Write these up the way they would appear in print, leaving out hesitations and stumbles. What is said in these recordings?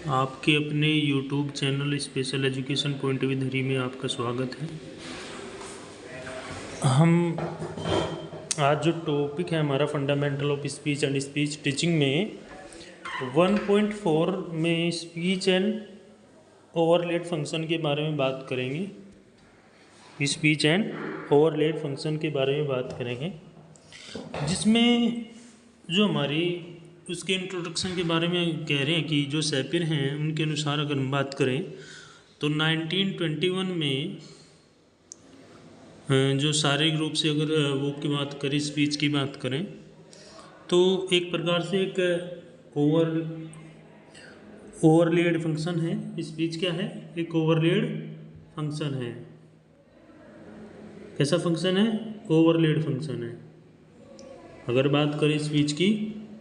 आपके अपने YouTube channel special education point with Hari में आपका स्वागत है। हम आज जो टॉपिक है हमारा fundamental of speech and speech teaching में 1.4 में स्पीच एंड ओवरलेड फंक्शन के बारे में बात करेंगे। स्पीच एंड ओवरलेड फंक्शन के बारे में बात करेंगे, जिसमें जो हमारी उसके इंट्रोडक्शन के बारे में कह रहे हैं कि जो सैपियर हैं उनके अनुसार अगर हम बात करें तो 1921 में जो शारीरिक रूप से अगर वो की बात करें, स्पीच की बात करें तो एक प्रकार से एक ओवरलेड फंक्शन है। स्पीच क्या है? एक ओवरलेड फंक्शन है। कैसा फंक्शन है? ओवरलेड फंक्शन है। अगर बात करें स्पीच की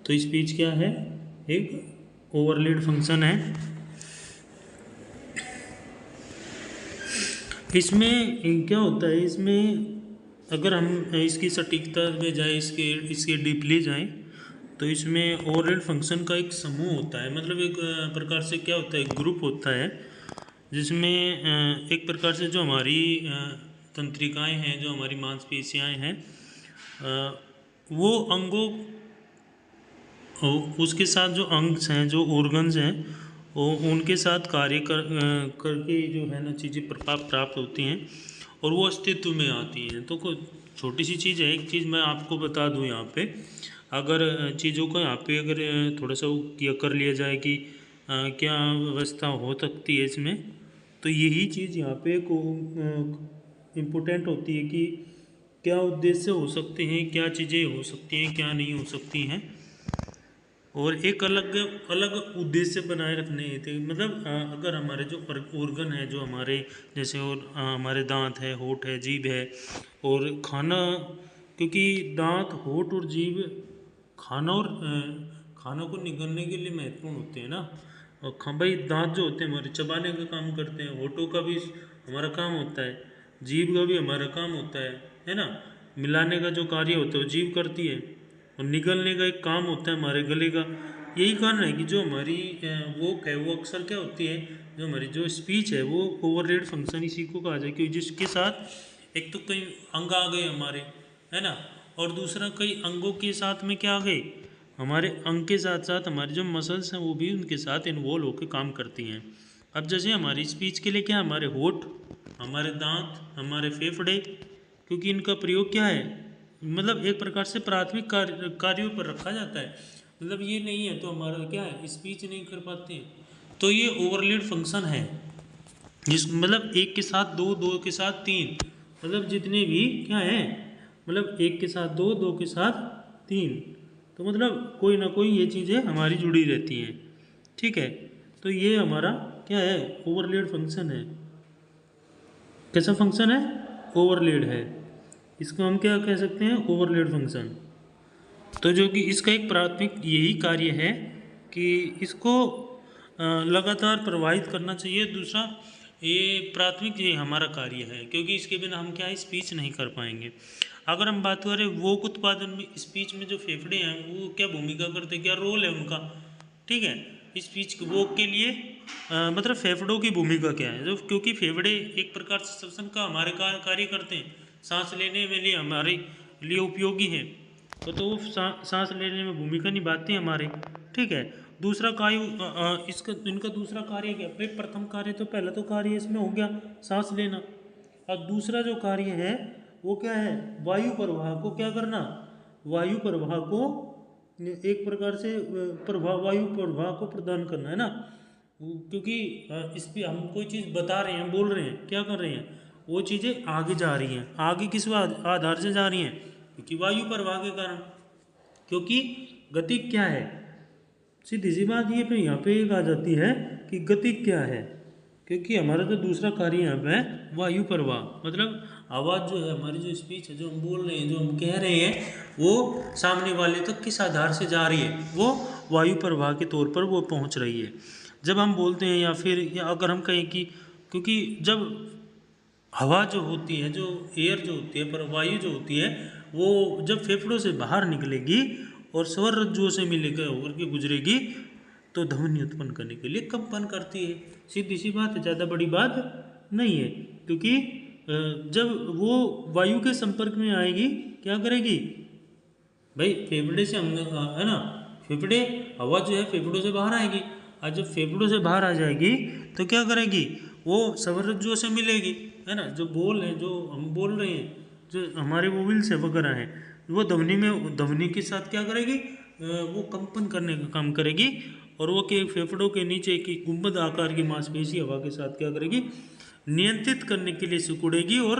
तो स्पीच क्या है? एक ओवरलेड फंक्शन है। इसमें क्या होता है, इसमें अगर हम इसकी सटीकता में जाए, इसके डीपली जाएं तो इसमें ओवरलेड फंक्शन का एक समूह होता है। मतलब एक प्रकार से क्या होता है, एक ग्रुप होता है जिसमें एक प्रकार से जो हमारी तंत्रिकाएं हैं, जो हमारी मांसपेशियां हैं, वो अंगों उसके साथ जो अंग्स हैं, जो ऑर्गन्स हैं, वो उनके साथ कार्य करके जो है ना चीज़ें प्राप्त होती हैं और वो अस्तित्व में आती हैं। तो कोई छोटी सी चीज़ है, एक चीज़ मैं आपको बता दूं यहाँ पे, अगर चीज़ों को यहाँ पे अगर थोड़ा सा किया कर लिया जाए कि क्या व्यवस्था हो सकती है इसमें, तो यही चीज़ यहाँ पे इम्पोर्टेंट होती है कि क्या उद्देश्य हो सकते हैं, क्या चीज़ें हो सकती हैं, क्या नहीं हो सकती हैं, और एक अलग अलग उद्देश्य बनाए रखने थे। मतलब अगर हमारे जो ऑर्गन है, जो हमारे जैसे और हमारे दांत है, होंठ है, जीभ है और खाना, क्योंकि दांत, होंठ और जीभ खाना को निगलने के लिए महत्वपूर्ण होते हैं ना। और भाई दांत जो होते हैं हमारे चबाने का काम करते हैं, होठों का भी हमारा काम होता है, जीभ का भी हमारा काम होता है ना। मिलाने का जो कार्य होता है वो जीभ करती है और निगलने का एक काम होता है हमारे गले का। यही कारण है कि जो हमारी वोक है वो अक्सर क्या होती है, जो हमारी जो स्पीच है वो ओवरलेड फंक्शन इसी को कहा जाए, क्योंकि जिसके साथ एक तो कई अंग आ गए हमारे, है ना, और दूसरा कई अंगों के साथ में क्या आ गए, हमारे अंग के साथ साथ हमारे जो मसल्स हैं वो भी उनके साथ इन्वॉल्व होकर काम करती हैं। अब जैसे हमारी स्पीच के लिए क्या, हमारे होठ, हमारे दांत, हमारे फेफड़े, क्योंकि इनका प्रयोग क्या है, मतलब एक प्रकार से प्राथमिक कार्यों पर रखा जाता है। मतलब ये नहीं है तो हमारा क्या है, स्पीच नहीं कर पाते हैं। तो ये ओवरलेड फंक्शन है, जिस मतलब एक के साथ दो, दो के साथ तीन, मतलब जितने भी क्या है, मतलब एक के साथ दो, दो के साथ तीन, तो मतलब कोई ना कोई ये चीज़ें हमारी जुड़ी रहती हैं। ठीक है, तो ये हमारा क्या है, ओवरलेड फंक्शन है। कैसा फंक्शन है? ओवरलेड है। इसको हम क्या कह सकते हैं, ओवरलेड फंक्शन। तो जो कि इसका एक प्राथमिक यही कार्य है कि इसको लगातार प्रवाहित करना चाहिए। दूसरा ये प्राथमिक ये हमारा कार्य है, क्योंकि इसके बिना हम क्या है, स्पीच नहीं कर पाएंगे। अगर हम बात करें वोक उत्पादन में, स्पीच में जो फेफड़े हैं वो क्या भूमिका करते हैं, क्या रोल है उनका? ठीक है, स्पीच वोक के लिए मतलब फेफड़ों की भूमिका क्या है, जो क्योंकि फेफड़े एक प्रकार से श्वसन का हमारे कार्य करते हैं, सांस लेने में लिए हमारे लिए उपयोगी है, तो वो सांस लेने में भूमिका निभाते हैं हमारे। ठीक है, दूसरा कार्य इसका इनका दूसरा कार्य क्या है? प्रथम कार्य तो पहला तो कार्य इसमें हो गया सांस लेना, और दूसरा जो कार्य है वो क्या है, वायु प्रवाह को क्या करना, वायु प्रवाह को एक प्रकार से वायु प्रवाह को प्रदान करना, है ना। क्योंकि इस पे हम कोई चीज़ बता रहे हैं, बोल रहे हैं, क्या कर रहे हैं, वो चीज़ें आगे जा रही हैं। आगे किस आधार से जा रही हैं? क्योंकि वायु प्रवाह के कारण। क्योंकि गति क्या है, सीधी सी बात ये पे यहाँ पे एक आ जाती है कि गति क्या है, क्योंकि हमारा जो दूसरा कार्य यहाँ पे है वायु प्रवाह, मतलब आवाज़ जो है हमारी, जो स्पीच है, जो हम बोल रहे हैं, जो हम कह रहे हैं, वो सामने वाले तक किस आधार से जा रही है, वो वायु प्रवाह के तौर पर वो पहुँच रही है। जब हम बोलते हैं या फिर अगर हम कहें कि, क्योंकि जब हवा जो होती है, जो एयर जो होती है, पर वायु जो होती है, वो जब फेफड़ों से बाहर निकलेगी और स्वर रज्जुओं से मिलकर होकर के गुजरेगी, तो तो ध्वनि उत्पन्न करने के लिए कंपन करती है। सीधी सी बात है, ज़्यादा बड़ी बात नहीं है। क्योंकि जब वो वायु के संपर्क में आएगी क्या करेगी भाई, फेफड़े से हम है ना, फेफड़े हवा जो है फेफड़ों से बाहर आएगी, और जब फेफड़ों से बाहर आ जाएगी तो क्या करेगी, वो स्वररज्जुओं से मिलेगी, है ना। जो बोल है, जो हम बोल रहे हैं, जो हमारे वोवेल्स है वगैरह हैं, वो ध्वनि के साथ क्या करेगी, वो कंपन करने का काम करेगी। और वो के फेफड़ों के नीचे की गुंबद आकार की मांसपेशी हवा के साथ क्या करेगी, नियंत्रित करने के लिए सिकुड़ेगी। और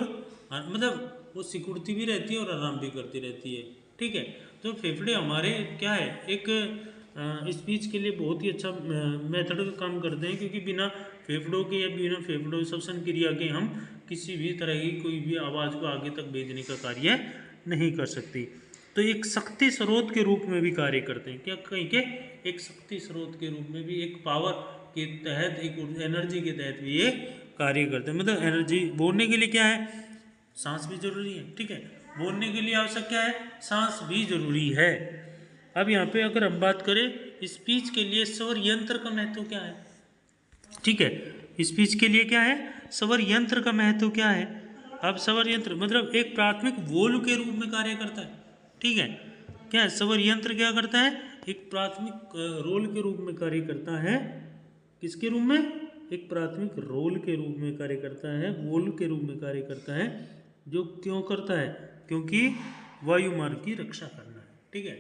मतलब वो सिकुड़ती भी रहती है और आराम भी करती रहती है, ठीक है। तो फेफड़े हमारे क्या है, एक स्पीच के लिए बहुत ही अच्छा मेथड का काम करते हैं। क्योंकि बिना फेफड़ों के या बिना फेफड़ों श्वसन क्रिया के हम किसी भी तरह की कोई भी आवाज़ को आगे तक भेजने का कार्य नहीं कर सकती। तो एक शक्ति स्रोत के रूप में भी कार्य करते हैं। क्या कहीं के एक शक्ति स्रोत के रूप में भी, एक पावर के तहत, एक एनर्जी के तहत भी ये कार्य करते हैं। मतलब एनर्जी बोलने के लिए क्या है, सांस भी जरूरी है, ठीक है। बोलने के लिए आवश्यक क्या है, सांस भी जरूरी है। अब यहाँ पे अगर हम बात करें स्पीच के लिए स्वर यंत्र का महत्व क्या है, ठीक है। स्पीच के लिए क्या है, स्वर यंत्र का महत्व क्या है। अब स्वर यंत्र मतलब एक प्राथमिक वोल के रूप में कार्य करता है, ठीक है। क्या है, स्वर यंत्र क्या करता है, एक प्राथमिक रोल के रूप में कार्य करता है। किसके रूप में, एक प्राथमिक रोल के रूप में कार्य करता है, वोल के रूप में कार्य करता है। जो क्यों करता है, क्योंकि वायु मार्ग की रक्षा करना है, ठीक है।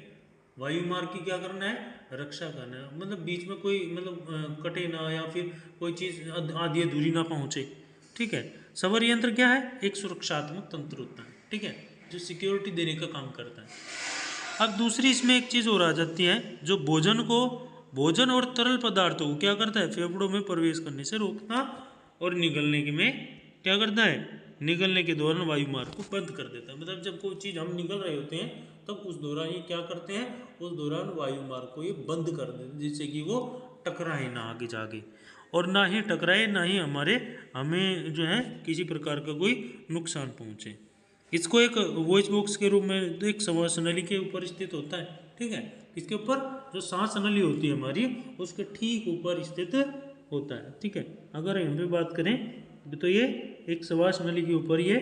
वायु मार्ग की क्या करना है, रक्षा करना है। मतलब बीच में कोई मतलब कटे ना, या फिर कोई चीज़ आधी अधूरी ना पहुँचे, ठीक है। स्वर यंत्र क्या है, एक सुरक्षात्मक तंत्र होता है, ठीक है, जो सिक्योरिटी देने का काम करता है। अब दूसरी इसमें एक चीज़ और आ जाती है, जो भोजन और तरल पदार्थों को क्या करता है, फेफड़ों में प्रवेश करने से रोकना, और निगलने के में क्या करता है, निगलने के दौरान वायु मार्ग को बंद कर देता है। मतलब जब कोई चीज़ हम निगल रहे होते हैं तब उस दौरान ये क्या करते हैं, उस दौरान वायु मार्ग को ये बंद कर देते हैं, जिससे कि वो टकराए ना आगे जाके, और ना ही टकराए, ना ही हमें जो है किसी प्रकार का कोई नुकसान पहुँचे। इसको एक वॉइस बॉक्स के रूप में, तो एक श्वास नली के ऊपर स्थित होता है, ठीक है। इसके ऊपर जो सांस नली होती है हमारी, उसके ठीक ऊपर स्थित होता है, ठीक है। अगर यहाँ पे बात करें तो ये एक श्वास नली के ऊपर ये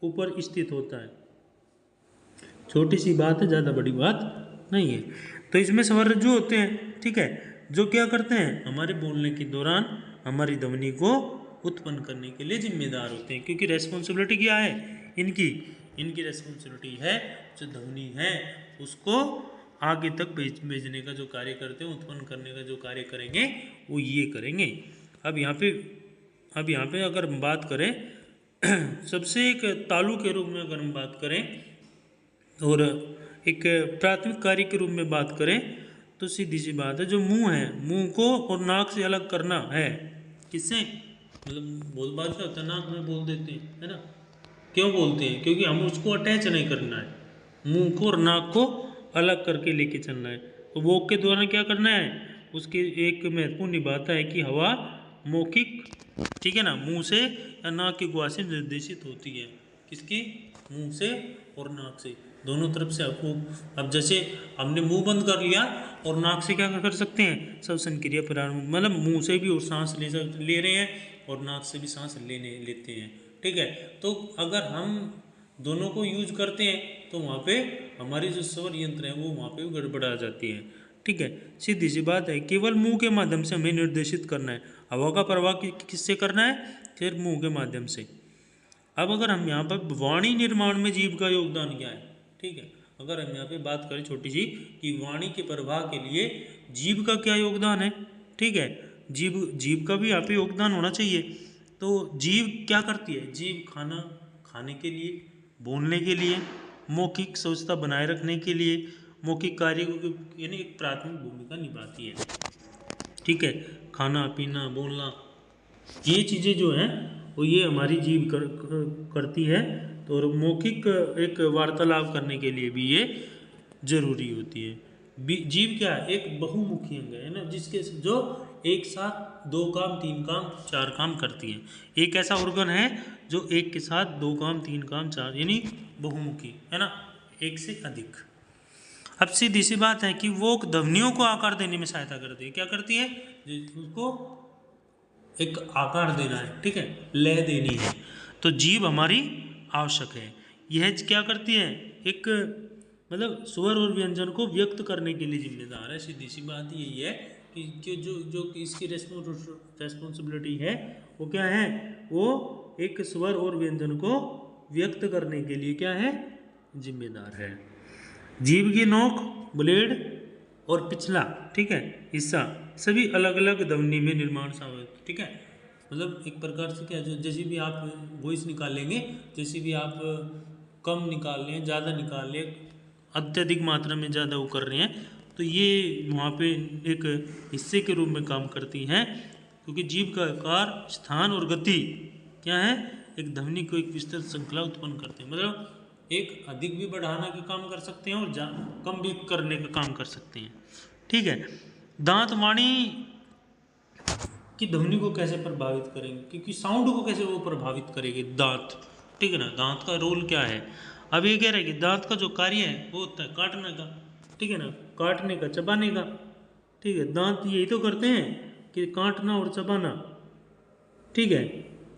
ऊपर स्थित होता है। छोटी सी बात है, ज़्यादा बड़ी बात नहीं है। तो इसमें स्वररज्जु होते हैं, ठीक है, जो क्या करते हैं, हमारे बोलने के दौरान हमारी ध्वनि को उत्पन्न करने के लिए जिम्मेदार होते हैं। क्योंकि रेस्पॉन्सिबिलिटी क्या है इनकी रेस्पॉन्सिबिलिटी है, जो ध्वनि है उसको आगे तक भेजने का जो कार्य करते हैं, उत्पन्न करने का जो कार्य करेंगे, वो ये करेंगे। अब यहाँ पे अगर हम बात करें सबसे एक तालु के रूप में अगर हम बात करें और एक प्राथमिक कार्य के रूप में बात करें, तो सीधी सी बात है, जो मुंह है, मुंह को और नाक से अलग करना है। किससे, मतलब बहुत बार क्या होता है, नाक में बोल देते हैं, है ना। क्यों बोलते हैं, क्योंकि हम उसको अटैच नहीं करना है, मुंह को और नाक को अलग करके लेके चलना है। तो वॉक के दौरान क्या करना है, उसके एक महत्वपूर्ण निभाता है कि हवा मौखिक, ठीक है ना, मुंह से या नाक की गुहा से निर्देशित होती है। किसकी, मुंह से और नाक से, दोनों तरफ से आपको। अब जैसे हमने मुंह बंद कर लिया और नाक से क्या कर सकते हैं, श्वसन क्रिया प्रारंभ, मतलब मुंह से भी और सांस ले रहे हैं और नाक से भी सांस लेते हैं, ठीक है। तो अगर हम दोनों को यूज करते हैं तो वहाँ पे हमारी जो स्वर यंत्र है वो वहाँ पे गड़बड़ा जाती है, ठीक है। सीधी सी बात है, केवल मुंह के माध्यम से हमें निर्देशित करना है। हवा का प्रवाह किससे करना है, फिर मुंह के माध्यम से। अब अगर हम यहाँ पर वाणी निर्माण में जीभ का योगदान क्या है, ठीक है, अगर हम यहाँ पे बात करें छोटी सी कि वाणी के प्रवाह के लिए जीभ का क्या योगदान है, ठीक है, जीभ का भी यहाँ पे योगदान होना चाहिए। तो जीभ क्या करती है, जीभ खाना खाने के लिए, बोलने के लिए, मौखिक स्वच्छता बनाए रखने के लिए, मौखिक कार्य यानी एक प्राथमिक भूमिका निभाती है, ठीक है। खाना पीना बोलना, ये चीज़ें जो हैं वो ये हमारी जीभ करती है। तो और मौखिक एक वार्तालाप करने के लिए भी ये जरूरी होती है। जीभ क्या है, एक बहुमुखी अंग है ना, जिसके जो एक साथ 2 काम 3 काम 4 काम करती है। एक ऐसा ऑर्गन है जो एक के साथ 2 काम 3 काम 4, यानी बहुमुखी, है ना, एक से अधिक। अब सीधी सी बात है कि वो ध्वनियों को आकार देने में सहायता करती है। क्या करती है? उसको एक आकार देना है, ठीक है, लय देनी है, तो जीभ हमारी आवश्यक है। यह क्या करती है? एक मतलब स्वर और व्यंजन को व्यक्त करने के लिए जिम्मेदार है। सीधी सी बात यही है कि जो जो इसकी रेस्पॉन्सिबिलिटी है वो क्या है? वो एक स्वर और व्यंजन को व्यक्त करने के लिए क्या है? जिम्मेदार है। जीभ की नोक, ब्लेड और पिछला, ठीक है, हिस्सा सभी अलग अलग ध्वनि में निर्माण सामक, ठीक है, मतलब एक प्रकार से क्या, जो जैसे भी आप वॉइस निकालेंगे, जैसे भी आप कम निकाल रहे हैं, ज़्यादा निकाल रहे हैं, अत्यधिक मात्रा में ज़्यादा वो कर रहे हैं, तो ये वहाँ पे एक हिस्से के रूप में काम करती हैं, क्योंकि जीभ का आकार, स्थान और गति क्या है? एक ध्वनि को एक विस्तृत श्रृंखला उत्पन्न करते हैं। मतलब एक अधिक भी बढ़ाने का काम कर सकते हैं और कम भी करने का काम कर सकते हैं, ठीक है। दांत वाणी की ध्वनि को कैसे प्रभावित करेंगे? क्योंकि साउंड को कैसे वो प्रभावित करेंगे दांत, ठीक है ना। दांत का रोल क्या है? अब ये कह रहे हैं कि दांत का जो कार्य है वो होता है काटने का, ठीक है ना, काटने का, चबाने का, ठीक है। दांत यही तो करते हैं कि काटना और चबाना, ठीक है।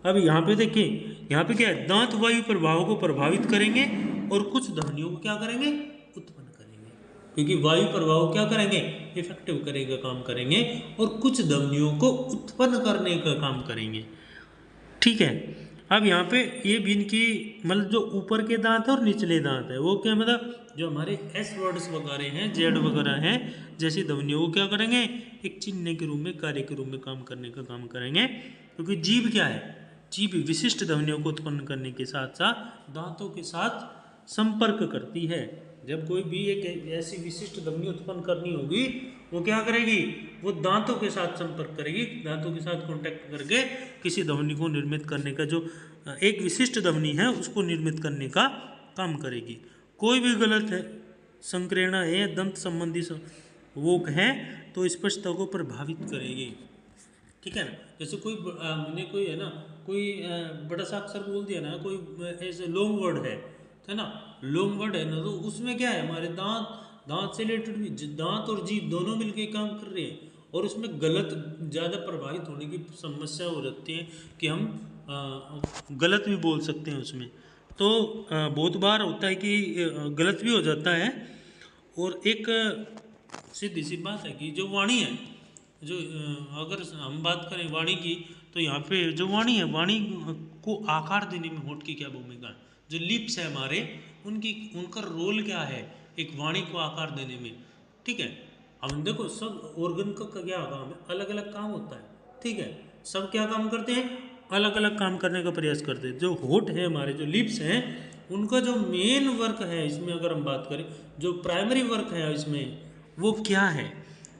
अब यहाँ पे देखिए, यहाँ पे क्या है? दांत वायु प्रभाव को प्रभावित करेंगे और कुछ ध्वनियों को क्या करेंगे? उत्पन्न करेंगे, क्योंकि वायु प्रभाव क्या करेंगे? इफेक्टिव करेगा, काम करेंगे, और कुछ ध्वनियों को उत्पन्न करने का काम करेंगे, ठीक है। अब यहाँ पे ये भी इनकी मतलब जो ऊपर के दांत है और निचले दांत है वो क्या, मतलब जो हमारे एस वर्ड्स वगैरह हैं, जेड वगैरह हैं, जैसी ध्वनियों को क्या करेंगे? एक चिन्ह के रूप में, कार्य के रूप में काम करने का काम करेंगे, क्योंकि जीभ क्या है? जीभ विशिष्ट ध्वनियों को उत्पन्न करने के साथ साथ दांतों के साथ संपर्क करती है। जब कोई भी एक ऐसी विशिष्ट ध्वनि उत्पन्न करनी होगी, वो क्या करेगी? वो दांतों के साथ संपर्क करेगी, दांतों के साथ कांटेक्ट करके किसी ध्वनि को निर्मित करने का, जो एक विशिष्ट ध्वनि है उसको निर्मित करने का काम करेगी। कोई भी गलत है संक्रेणा है या दंत संबंधी वो है तो स्पष्टता को प्रभावित करेगी, ठीक है ना। जैसे कोई मैंने कोई है ना, कोई बड़ा सा अक्षर बोल दिया ना, कोई ऐसे लॉन्ग वर्ड है ना, लॉन्ग वर्ड है ना, तो उसमें क्या है? हमारे दांत से रिलेटेड भी, दांत और जीभ दोनों मिलके काम कर रहे हैं, और उसमें गलत ज़्यादा प्रभावित होने की समस्या हो जाती है कि हम गलत भी बोल सकते हैं उसमें। तो बहुत बार होता है कि गलत भी हो जाता है। और एक सीधी सी बात है कि जो वाणी है, जो अगर हम बात करें वाणी की, तो यहाँ पे जो वाणी है, वाणी को आकार देने में होठ की क्या भूमिका है? जो लिप्स है हमारे, उनका रोल क्या है एक वाणी को आकार देने में, ठीक है। अब देखो सब ऑर्गन का क्या काम है? अलग अलग काम होता है, ठीक है। सब क्या काम करते हैं? अलग अलग काम करने का प्रयास करते हैं। जो होठ है हमारे, जो लिप्स हैं, उनका जो मेन वर्क है इसमें, अगर हम बात करें जो प्राइमरी वर्क है इसमें, वो क्या है?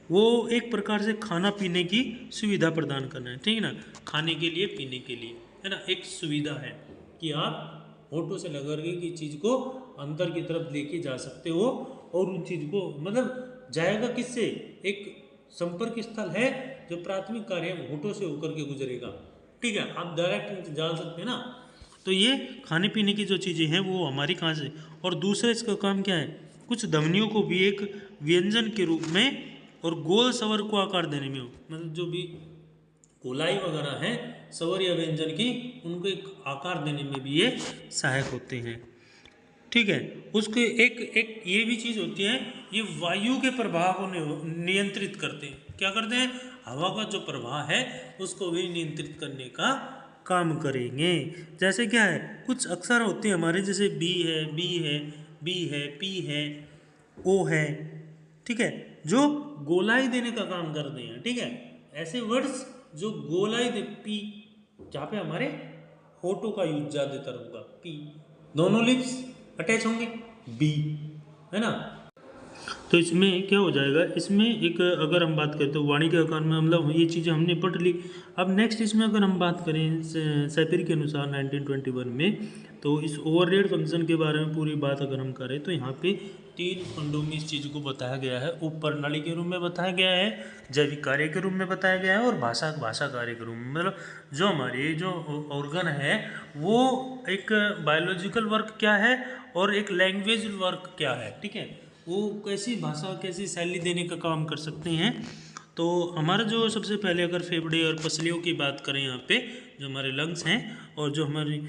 वो एक प्रकार से खाना पीने की सुविधा प्रदान करना है, ठीक है ना। खाने के लिए, पीने के लिए, है ना, एक सुविधा है कि आप होठों से लगा के की चीज़ को अंदर की तरफ लेके जा सकते हो, और उन चीज़ को मतलब जाएगा किससे? एक संपर्क स्थल है जो प्राथमिक कार्य होठों से होकर के गुजरेगा, ठीक है। आप डायरेक्ट जा सकते हैं ना। तो ये खाने पीने की जो चीज़ें हैं वो हमारी कहाँ से, और दूसरा इसका काम क्या है? कुछ ध्वनियों को भी एक व्यंजन के रूप में और गोल स्वर को आकार देने में हो, मतलब जो भी गोलाई वगैरह है स्वर या व्यंजन की, उनको एक आकार देने में भी ये सहायक होते हैं, ठीक है। उसके एक ये भी चीज़ होती है, ये वायु के प्रवाह को नियंत्रित करते हैं। क्या करते हैं? हवा का जो प्रवाह है उसको भी नियंत्रित करने का काम करेंगे। जैसे क्या है, कुछ अक्षर होते हैं हमारे, जैसे बी है, बी है, बी है, पी है, ओ है, ठीक है, जो गोलाई देने का काम करते हैं, ठीक है। ऐसे वर्ड्स जो गोलाई दे, पी, जहाँ पे हमारे होठों का यूज ज़्यादातर होगा, पी, दोनों लिप्स अटैच होंगे, बी, है ना। तो इसमें क्या हो जाएगा? इसमें एक अगर हम बात करें तो वाणी के आकार में, मतलब ये चीज़ें हमने पढ़ ली। अब नेक्स्ट इसमें अगर हम बात करें सैपिर के अनुसार 1921 में, तो इस ओवररेड फंक्शन के बारे में पूरी बात अगर हम करें तो यहाँ पे 3 खंडों में इस चीज़ को बताया गया है। उप प्रणाली के रूप में बताया गया है, जैविक कार्य के रूप में बताया गया है, और भाषा कार्य के रूप में। मतलब जो हमारे जो ऑर्गन है वो एक बायोलॉजिकल वर्क क्या है और एक लैंग्वेज वर्क क्या है, ठीक है। वो कैसी भाषा कैसी शैली देने का काम कर सकते हैं। तो हमारा जो सबसे पहले अगर फेफड़े और पसलियों की बात करें यहाँ पे, जो हमारे लंग्स हैं और जो हमारी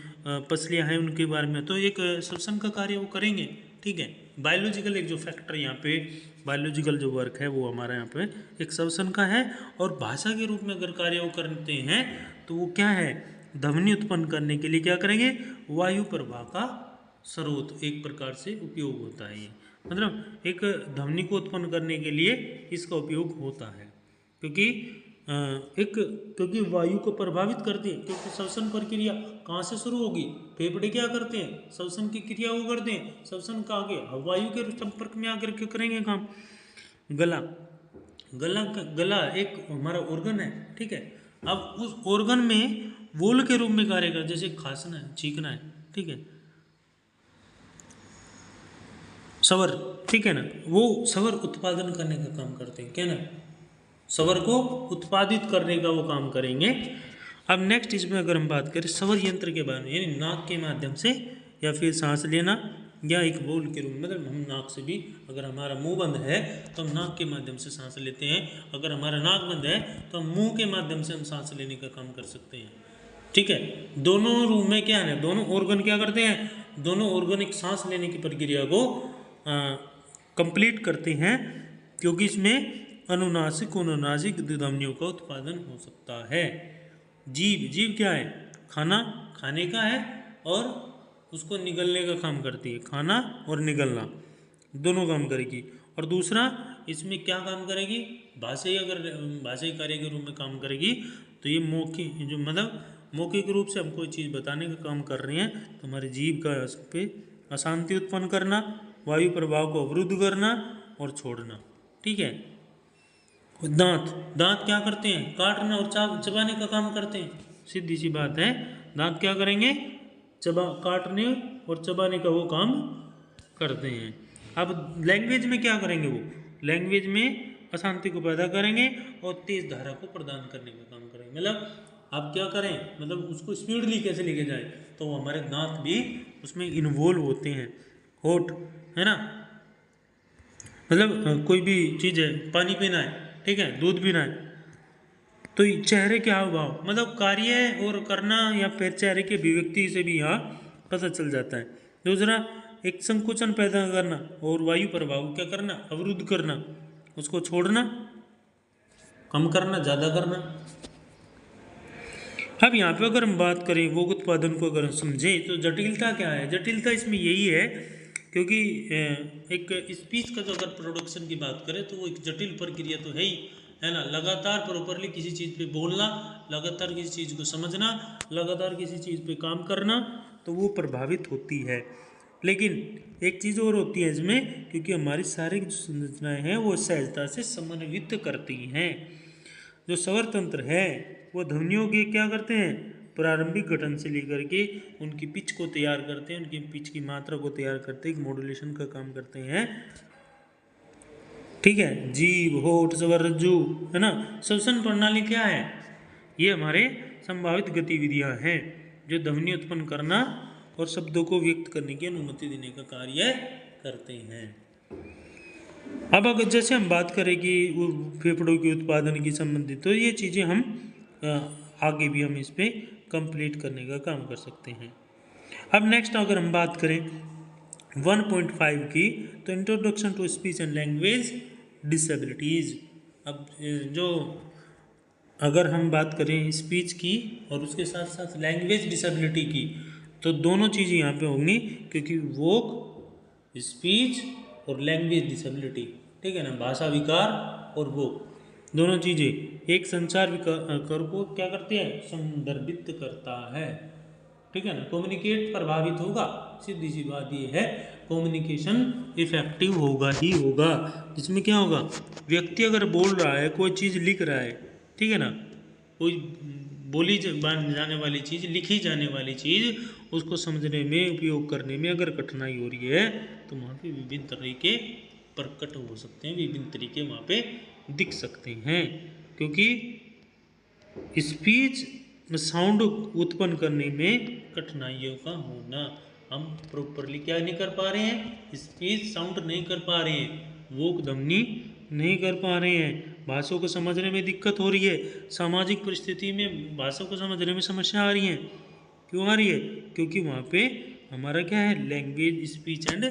पसलियाँ हैं उनके बारे में, तो एक श्वसन का कार्य वो करेंगे। ठीक है, बायोलॉजिकल एक जो फैक्टर यहाँ पे बायोलॉजिकल जो वर्क है वो हमारा यहाँ पे एक श्वसन का है। और भाषा के रूप में अगर कार्य वो करते हैं तो वो क्या है, ध्वनि उत्पन्न करने के लिए क्या करेंगे, वायु प्रवाह का स्रोत एक प्रकार से उपयोग होता है। ये मतलब एक ध्वनि को उत्पन्न करने के लिए इसका उपयोग होता है, क्योंकि क्योंकि वायु को प्रभावित करती है। क्योंकि श्वसन प्रक्रिया कहाँ से शुरू होगी, फेफड़े क्या करते हैं, श्वसन की क्रिया को करते हैं, श्वसन का आगे वायु के संपर्क में आकर के करेंगे काम। गला गला गला एक हमारा ऑर्गन है। ठीक है, अब उस ऑर्गन में वोल के रूप में कार्य कर, जैसे खांसना है, छींकना है, ठीक है, स्वर, ठीक है ना, वो स्वर उत्पादन करने का काम करते हैं, क्या ना, स्वर को उत्पादित करने का वो काम करेंगे। अब नेक्स्ट इसमें अगर हम बात करें स्वर यंत्र के बारे में, यानी नाक के माध्यम से या फिर सांस लेना या एक बोल के रूप में, मतलब हम नाक से भी, अगर हमारा मुंह बंद है तो हम नाक के माध्यम से सांस लेते हैं, अगर हमारा नाक बंद है तो हम मुंह के माध्यम से हम सांस लेने का काम कर सकते हैं। ठीक है, दोनों रूम में क्या है, दोनों ऑर्गन क्या करते हैं, दोनों ऑर्गन एक सांस लेने की प्रक्रिया को कंप्लीट करते हैं, क्योंकि इसमें अनुनासिक अनुनासिक ध्वनियों का उत्पादन हो सकता है। जीभ, जीभ क्या है, खाना खाने का है और उसको निगलने का काम करती है, खाना और निगलना दोनों काम करेगी। और दूसरा इसमें क्या काम करेगी, भाषाई, अगर भाषाई कार्य के रूप में काम करेगी तो ये मौखिक, जो मतलब मौखिक रूप से हम कोई चीज़ बताने का काम कर रहे हैं तो हमारे जीभ का इस पे अशांति उत्पन्न करना, वायु प्रभाव को अवरुद्ध करना और छोड़ना। ठीक है, दांत, दांत क्या करते हैं, काटना और चबाने का काम करते हैं, सीधी सी बात है, दांत क्या करेंगे, काटने और चबाने का वो काम करते हैं। अब लैंग्वेज में क्या करेंगे, वो लैंग्वेज में अशांति को पैदा करेंगे और तेज धारा को प्रदान करने का काम करेंगे। मतलब आप क्या करें, मतलब उसको स्पीडली कैसे लेके जाए, तो हमारे दांत भी उसमें इन्वॉल्व होते हैं। होठ है ना, मतलब कोई भी चीज़ है, पानी पीना है, ठीक है, दूध पीना है, तो चेहरे के हाव भाव, मतलब कार्य और करना या फिर चेहरे के अभिव्यक्ति से भी यहाँ पता चल जाता है। दूसरा एक संकुचन पैदा करना और वायु प्रभाव क्या करना, अवरुद्ध करना, उसको छोड़ना, कम करना, ज़्यादा करना। अब यहाँ पे अगर हम बात करें वो उत्पादन को अगर समझें तो जटिलता क्या है, जटिलता इसमें यही है, क्योंकि एक स्पीच का जो अगर प्रोडक्शन की बात करें तो वो एक जटिल प्रक्रिया तो है ही, है ना। लगातार प्रॉपरली किसी चीज़ पे बोलना, लगातार किसी चीज़ को समझना, लगातार किसी चीज़ पे काम करना, तो वो प्रभावित होती है। लेकिन एक चीज़ और होती है इसमें, क्योंकि हमारी शारीरिक जो संरचनाएँ हैं वो सहजता से समन्वित करती हैं। जो स्वर तंत्र है वो ध्वनियों के क्या करते हैं, प्रारंभिक गठन से लेकर के उनकी पिच को तैयार करते हैं, उनकी पिच की मात्रा को तैयार करते हैं, मॉड्यूलेशन का काम करते हैं। ठीक है, जीभ, होठ, स्वर रज्जु, है ना, श्वसन प्रणाली क्या है, ये हमारे संभावित गतिविधियां हैं जो ध्वनि उत्पन्न करना और शब्दों को व्यक्त करने की अनुमति देने का कार्य करते हैं। अब अगर जैसे हम बात करें कि फेफड़ों के उत्पादन की संबंधित, तो ये चीज़ें हम आगे भी हम इस पर कंप्लीट करने का काम कर सकते हैं। अब नेक्स्ट अगर हम बात करें 1.5 की, तो introduction to speech and language disabilities. अब जो अगर हम बात करें स्पीच की और उसके साथ साथ लैंग्वेज डिसेबिलिटी की, तो दोनों चीज़ें यहाँ पे होंगी, क्योंकि वोक, स्पीच और लैंग्वेज डिसेबिलिटी, ठीक है ना, भाषा विकार और वोक दोनों चीज़ें एक संचार विकार को क्या करते हैं, संदर्भित करता है। ठीक है ना, कम्युनिकेट प्रभावित होगा, सीधी सी बात ये है, कम्युनिकेशन इफेक्टिव होगा ही होगा। जिसमें क्या होगा, व्यक्ति अगर बोल रहा है, कोई चीज़ लिख रहा है, ठीक है ना, कोई बोली जाने वाली चीज़, लिखी जाने वाली चीज़, उसको समझने में, उपयोग करने में अगर कठिनाई हो रही है तो वहाँ पे विभिन्न तरीके प्रकट हो सकते हैं, विभिन्न तरीके वहाँ पे दिख सकते हैं। क्योंकि स्पीच साउंड उत्पन्न करने में कठिनाइयों का होना, हम प्रॉपरली क्या नहीं कर पा रहे हैं, स्पीच साउंड नहीं कर पा रहे हैं, वोक ध्वनि नहीं कर पा रहे हैं, भाषा को समझने में दिक्कत हो रही है, सामाजिक परिस्थिति में भाषा को समझने में समस्या आ रही है। क्यों आ रही है? क्योंकि वहाँ पे हमारा क्या है, language speech and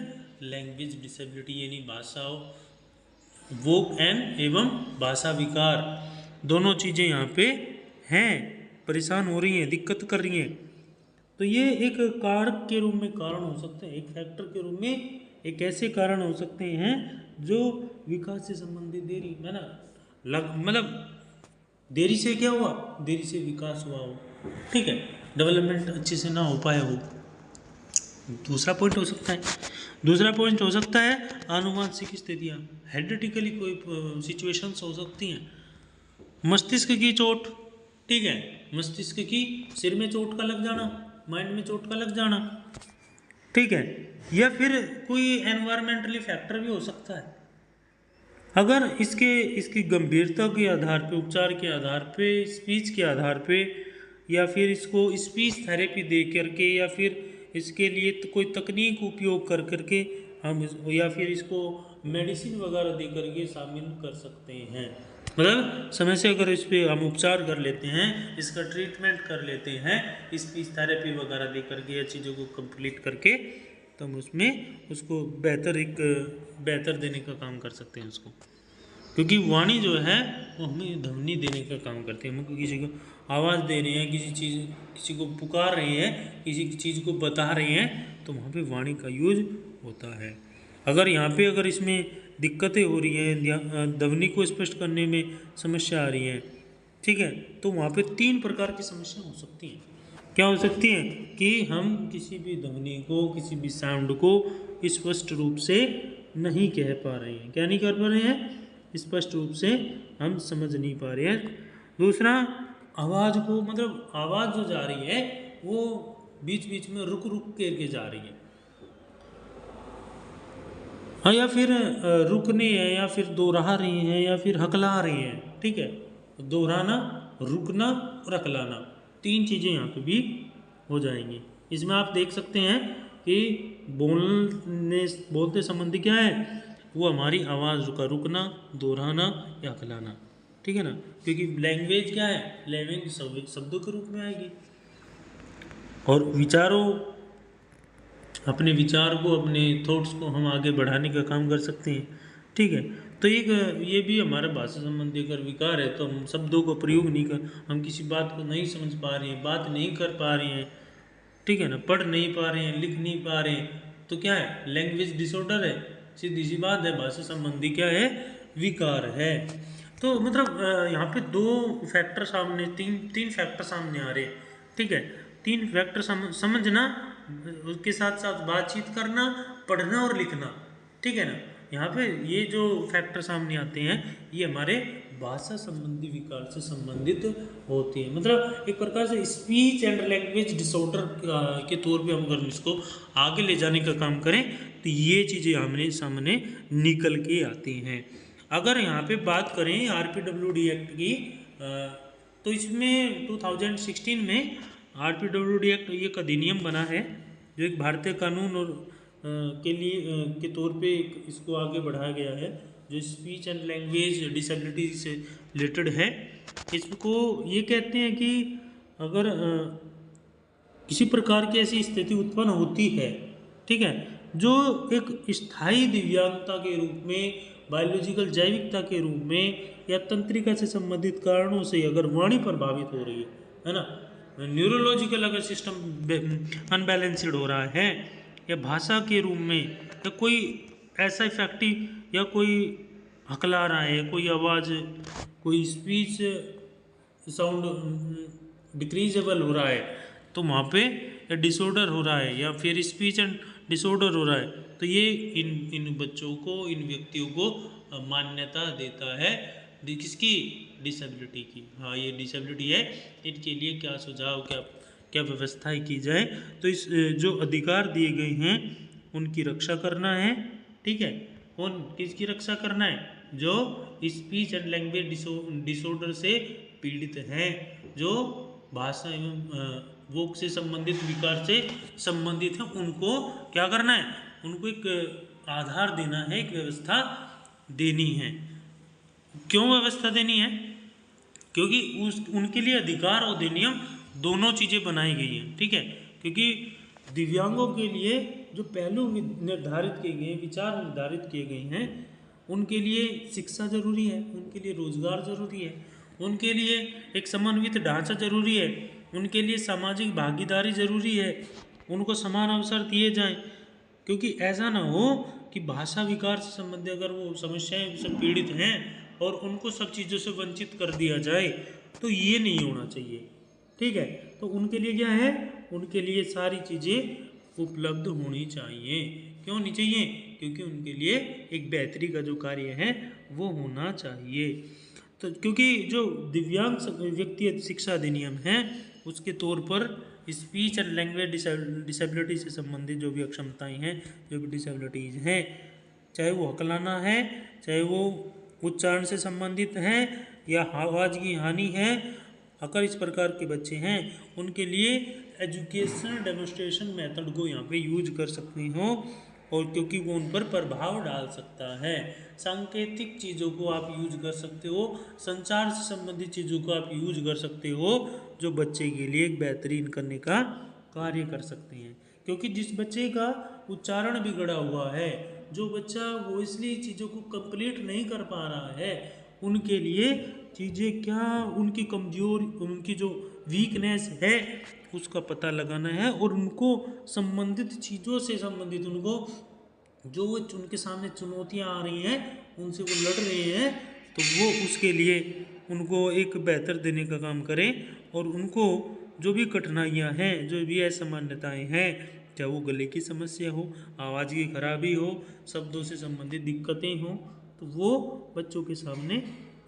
language disability, यानी भाषा वोक एंड एवं भाषा विकार, दोनों चीज़ें यहाँ पे हैं, परेशान हो रही हैं, दिक्कत कर रही हैं। तो ये एक कारक के रूप में कारण हो सकते हैं, एक फैक्टर के रूप में एक ऐसे कारण हो सकते हैं जो विकास से संबंधित देरी है ना, मतलब देरी से क्या हुआ, देरी से विकास हुआ हो, ठीक है, डेवलपमेंट अच्छे से ना हो पाया हो। दूसरा पॉइंट हो सकता है, दूसरा पॉइंट हो सकता है आनुवांशिक स्थितियाँ, हेरिडिटिकली कोई सिचुएशंस हो सकती हैं, मस्तिष्क की चोट, ठीक है, मस्तिष्क की सिर में चोट का लग जाना, माइंड में चोट का लग जाना, ठीक है, या फिर कोई एनवायरमेंटली फैक्टर भी हो सकता है। अगर इसकी गंभीरता के आधार पे, उपचार के आधार पे, स्पीच के आधार पे, या फिर इसको स्पीच थेरेपी दे करके, या फिर इसके लिए तो कोई तकनीक उपयोग कर करके हम या फिर इसको मेडिसिन वगैरह दे करके शामिल कर सकते हैं। मतलब समय से अगर इस पर हम उपचार कर लेते हैं, इसका ट्रीटमेंट कर लेते हैं, स्पीच थेरेपी वगैरह दे करके या चीज़ों को कंप्लीट करके, तो हम उसमें उसको बेहतर देने का काम कर सकते हैं उसको। क्योंकि वाणी जो है वो हमें ध्वनि देने का काम करती है, हम किसी को आवाज़ दे रहे हैं, किसी को पुकार रहे हैं, किसी चीज़ को बता रहे हैं, तो वहाँ पे वाणी का यूज होता है। अगर यहाँ पे अगर इसमें दिक्कतें हो रही हैं, ध्वनि को स्पष्ट करने में समस्या आ रही है, ठीक है, तो वहाँ पे 3 प्रकार की समस्या हो सकती हैं। क्या हो सकती हैं कि हम किसी भी ध्वनि को, किसी भी साउंड को स्पष्ट रूप से नहीं कह पा रहे हैं। क्या नहीं कर पा रहे हैं? स्पष्ट रूप से हम समझ नहीं पा रहे हैं। दूसरा, आवाज़ को, मतलब आवाज़ जो जा रही है वो बीच बीच में रुक रुक के जा रही है, हाँ, या फिर रुकने हैं, या फिर दोहरा रही हैं, या फिर हकला रही हैं, ठीक है, दोहराना, रुकना और हकलाना, 3 चीज़ें यहाँ पे भी हो जाएंगी। इसमें आप देख सकते हैं कि बोलते संबंधी क्या है, वो हमारी आवाज़ का रुकना, दोहराना या हकलाना, ठीक है ना, क्योंकि लैंग्वेज क्या है, लैंग्वेज शब्दों के रूप में आएगी, और अपने विचार को, अपने थॉट्स को हम आगे बढ़ाने का काम कर सकते हैं, ठीक है। तो एक ये भी हमारा भाषा संबंधी अगर विकार है, तो हम शब्दों का प्रयोग नहीं कर, हम किसी बात को नहीं समझ पा रहे हैं, बात नहीं कर पा रहे हैं, ठीक है ना, पढ़ नहीं पा रहे हैं, लिख नहीं पा रहे हैं, तो क्या है, लैंग्वेज डिसऑर्डर है, सीधी सी बात है, भाषा संबंधी क्या है, विकार है। तो मतलब यहाँ पे 2 फैक्टर सामने, तीन फैक्टर सामने आ रहे हैं, ठीक है, 3 फैक्टर समझना, उसके साथ साथ बातचीत करना, पढ़ना और लिखना, ठीक है ना, यहाँ पे ये जो फैक्टर सामने आते हैं, ये हमारे भाषा संबंधी विकार से संबंधित होते हैं। मतलब एक प्रकार से स्पीच एंड लैंग्वेज डिसऑर्डर के तौर पे हम अगर इसको आगे ले जाने का काम करें, तो ये चीज़ें आमने सामने निकल के आती हैं। अगर यहाँ पे बात करें RPWD एक्ट की, तो इसमें 2016 में RPWD एक्ट एक अधिनियम बना है, जो एक भारतीय कानून और के लिए के तौर पे इसको आगे बढ़ाया गया है, जो स्पीच एंड लैंग्वेज डिसेबिलिटी से रिलेटेड है। इसको ये कहते हैं कि अगर किसी प्रकार की ऐसी स्थिति उत्पन्न होती है, ठीक है, जो एक स्थायी दिव्यांगता के रूप में, बायोलॉजिकल जैविकता के रूप में, या तंत्रिका से संबंधित कारणों से अगर वाणी प्रभावित हो रही है ना, न्यूरोलॉजिकल अगर सिस्टम अनबैलेंस्ड हो रहा है, या भाषा के रूप में, या कोई ऐसा इफेक्टिव, या कोई हकला रहा है, कोई आवाज़, कोई स्पीच साउंड डिक्रीजेबल हो रहा है, तो वहाँ पे डिसऑर्डर हो रहा है, या फिर स्पीच एंड डिसऑर्डर हो रहा है, तो ये इन बच्चों को, इन व्यक्तियों को मान्यता देता है किसकी, डिसेबिलिटी की। हाँ, ये डिसेबिलिटी है, इनके लिए क्या सुझाव, क्या व्यवस्थाएं की जाए, तो इस जो अधिकार दिए गए हैं उनकी रक्षा करना है, ठीक है, कौन किसकी रक्षा करना है, जो स्पीच एंड लैंग्वेज डिसऑर्डर से पीड़ित हैं, जो भाषा एवं वोक से संबंधित, विकार से संबंधित हैं, उनको क्या करना है, उनको एक आधार देना है, एक व्यवस्था देनी है। क्यों व्यवस्था देनी है? क्योंकि उनके लिए अधिकार और अधिनियम दोनों चीज़ें बनाई गई हैं, ठीक है। क्योंकि दिव्यांगों के लिए जो पहलू निर्धारित किए गए हैं, विचार निर्धारित किए गए हैं, उनके लिए शिक्षा जरूरी है, उनके लिए रोजगार जरूरी है, उनके लिए एक समन्वित ढांचा जरूरी है, उनके लिए सामाजिक भागीदारी जरूरी है, उनको समान अवसर दिए जाएं। क्योंकि ऐसा ना हो कि भाषा विकार से संबंधित अगर वो समस्याएं से पीड़ित हैं और उनको सब चीज़ों से वंचित कर दिया जाए, तो ये नहीं होना चाहिए, ठीक है। तो उनके लिए क्या है, उनके लिए सारी चीज़ें उपलब्ध होनी चाहिए। क्यों होनी चाहिए? क्योंकि उनके लिए एक बेहतरी का जो कार्य है वो होना चाहिए। तो क्योंकि जो दिव्यांग व्यक्ति शिक्षा अधिनियम है, उसके तौर पर स्पीच एंड लैंग्वेज डिसेबिलिटी से संबंधित जो भी अक्षमताएं हैं, जो भी डिसेबिलिटीज़ हैं, चाहे वो हकलाना है, चाहे वो उच्चारण से संबंधित हैं या आवाज़ की हानि है, अगर इस प्रकार के बच्चे हैं, उनके लिए एजुकेशन डेमोन्स्ट्रेशन मेथड को यहाँ पे यूज कर सकते हो, और क्योंकि वो उन पर प्रभाव डाल सकता है। सांकेतिक चीज़ों को आप यूज कर सकते हो, संचार से संबंधित चीज़ों को आप यूज कर सकते हो, जो बच्चे के लिए एक बेहतरीन करने का कार्य कर सकते हैं। क्योंकि जिस बच्चे का उच्चारण बिगड़ा हुआ है, जो बच्चा वो इसलिए चीज़ों को कंप्लीट नहीं कर पा रहा है, उनके लिए चीज़ें क्या, उनकी कमजोर, उनकी जो वीकनेस है उसका पता लगाना है, और उनको संबंधित चीज़ों से संबंधित, उनको जो उनके सामने चुनौतियां आ रही हैं, उनसे वो लड़ रहे हैं, तो वो उसके लिए उनको एक बेहतर देने का काम करें, और उनको जो भी कठिनाइयां हैं, जो भी असामान्यताएं हैं, चाहे वो गले की समस्या हो, आवाज़ की खराबी हो, शब्दों से संबंधित दिक्कतें हों, तो वो बच्चों के सामने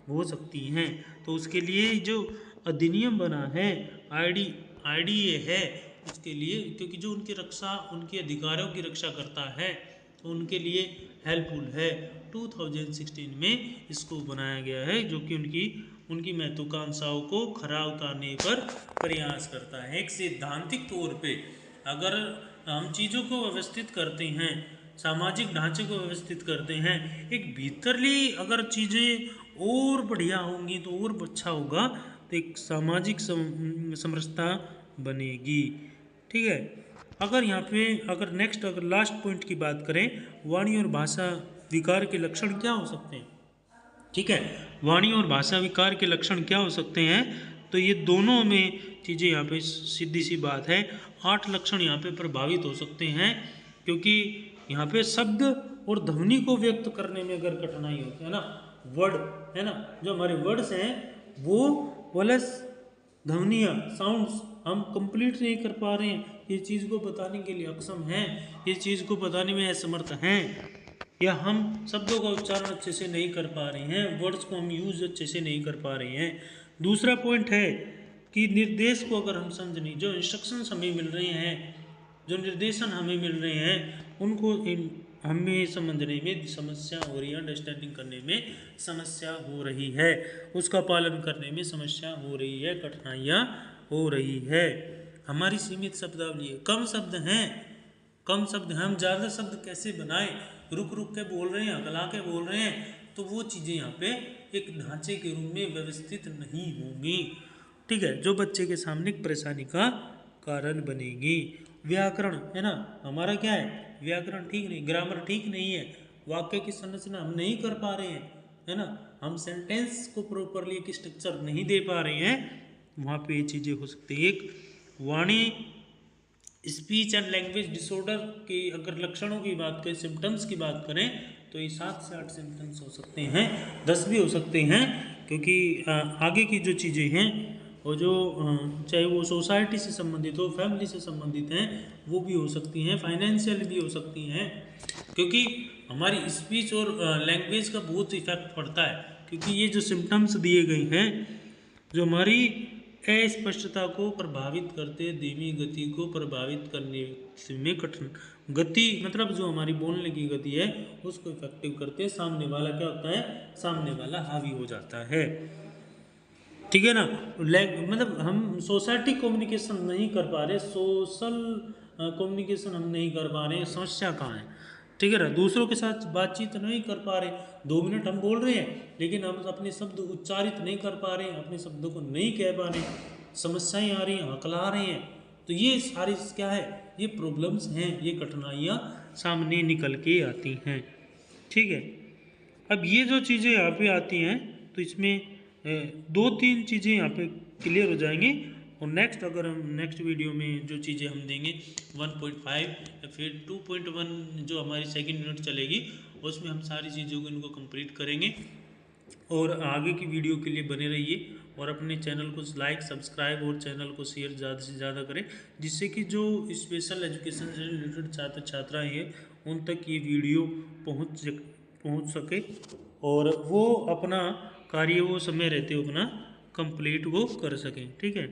हो सकती हैं। तो उसके लिए जो अधिनियम बना है, आईडीए है, उसके लिए, क्योंकि जो उनकी रक्षा, उनके अधिकारों की रक्षा करता है, तो उनके लिए हेल्पफुल है। 2016 में इसको बनाया गया है, जो कि उनकी महत्वाकांक्षाओं को खरा उतारने पर प्रयास करता है। एक सैद्धांतिक तौर पे अगर हम चीज़ों को व्यवस्थित करते हैं, सामाजिक ढांचे को व्यवस्थित करते हैं, एक भीतरली अगर चीज़ें और बढ़िया होंगी तो और अच्छा होगा, तो एक सामाजिक समरसता बनेगी, ठीक है। अगर यहाँ पे अगर नेक्स्ट अगर लास्ट पॉइंट की बात करें, वाणी और भाषा विकार के लक्षण क्या हो सकते हैं, ठीक है। वाणी और भाषा विकार के लक्षण क्या हो सकते हैं, तो ये दोनों में चीज़ें यहाँ पे सीधी सी बात है, 8 लक्षण यहाँ पे प्रभावित हो सकते हैं। क्योंकि यहाँ पे शब्द और ध्वनि को व्यक्त करने में अगर कठिनाई होती है ना, वर्ड है ना, जो हमारे वर्ड्स हैं वो प्लस ध्वनियाँ, साउंड्स हम कंप्लीट नहीं कर पा रहे हैं, इस चीज़ को बताने के लिए अक्षम हैं, इस चीज़ को बताने में असमर्थ हैं, या हम शब्दों का उच्चारण अच्छे से नहीं कर पा रहे हैं, वर्ड्स को हम यूज अच्छे से नहीं कर पा रहे हैं। दूसरा पॉइंट है कि निर्देश को अगर हम समझ नहीं, जो इंस्ट्रक्शंस हमें मिल रहे हैं, जो निर्देशन हमें मिल रहे हैं, उनको हमें समझने में समस्या हो रही है, अंडरस्टैंडिंग करने में समस्या हो रही है, उसका पालन करने में समस्या हो रही है, कठिनाइयाँ हो रही है। हमारी सीमित शब्दावली है, कम शब्द हैं, कम शब्द, हम ज़्यादा शब्द कैसे बनाएं, रुक रुक के बोल रहे हैं, अगला के बोल रहे हैं, तो वो चीज़ें यहाँ पे एक ढांचे के रूप में व्यवस्थित नहीं होंगी, ठीक है, जो बच्चे के सामने एक परेशानी का कारण बनेगी। व्याकरण है ना, हमारा क्या है, व्याकरण ठीक नहीं, ग्रामर ठीक नहीं है, वाक्य की संरचना हम नहीं कर पा रहे हैं, है ना, हम सेंटेंस को प्रॉपरली एक स्ट्रक्चर नहीं दे पा रहे हैं, वहाँ पे ये चीज़ें हो सकती है। एक वाणी स्पीच एंड लैंग्वेज डिसऑर्डर के अगर लक्षणों की बात करें, सिम्टम्स की बात करें, तो ये 7 से 8 सिम्टम्स हो सकते हैं, 10 भी हो सकते हैं, क्योंकि आगे की जो चीज़ें हैं और जो चाहे वो सोसाइटी से संबंधित हो, फैमिली से संबंधित हैं, वो भी हो सकती हैं, फाइनेंशियल भी हो सकती हैं, क्योंकि हमारी स्पीच और लैंग्वेज का बहुत इफेक्ट पड़ता है। क्योंकि ये जो सिम्टम्स दिए गए हैं, जो हमारी अस्पष्टता को प्रभावित करते, धीमी गति को प्रभावित करने में कठिन गति, मतलब जो हमारी बोलने की गति है उसको इफेक्टिव करते, सामने वाला क्या होता है, सामने वाला हावी हो जाता है। ठीक है ना। मतलब हम सोसाइटी कम्युनिकेशन नहीं कर पा रहे, सोशल कम्युनिकेशन हम नहीं कर पा रहे हैं, समस्या कहाँ है। ठीक है ना, दूसरों के साथ बातचीत नहीं कर पा रहे, 2 मिनट हम बोल रहे हैं लेकिन हम अपने शब्द उच्चारित नहीं कर पा रहे हैं, अपने शब्दों को नहीं कह पा रहे हैं, समस्याएं आ रही हैं, हकला रहे हैं। तो ये सारी क्या है, ये प्रॉब्लम्स हैं, ये कठिनाइयाँ सामने निकल के आती हैं। ठीक है, अब ये जो चीज़ें यहाँ पे आती हैं तो इसमें 2-3 चीज़ें यहाँ पे क्लियर हो जाएंगी। और नेक्स्ट अगर हम नेक्स्ट वीडियो में जो चीज़ें हम देंगे 1.5 या फिर 2.1 जो हमारी सेकंड यूनिट चलेगी, उसमें हम सारी चीज़ों को इनको कंप्लीट करेंगे। और आगे की वीडियो के लिए बने रहिए और अपने चैनल को लाइक सब्सक्राइब और चैनल को शेयर ज़्यादा से ज़्यादा करें, जिससे कि जो स्पेशल एजुकेशन से रिलेटेड छात्र छात्राएँ हैं उन तक ये वीडियो पहुंच सके और वो अपना कार्य वो समय रहते अपना कंप्लीट वो कर सकें। ठीक है।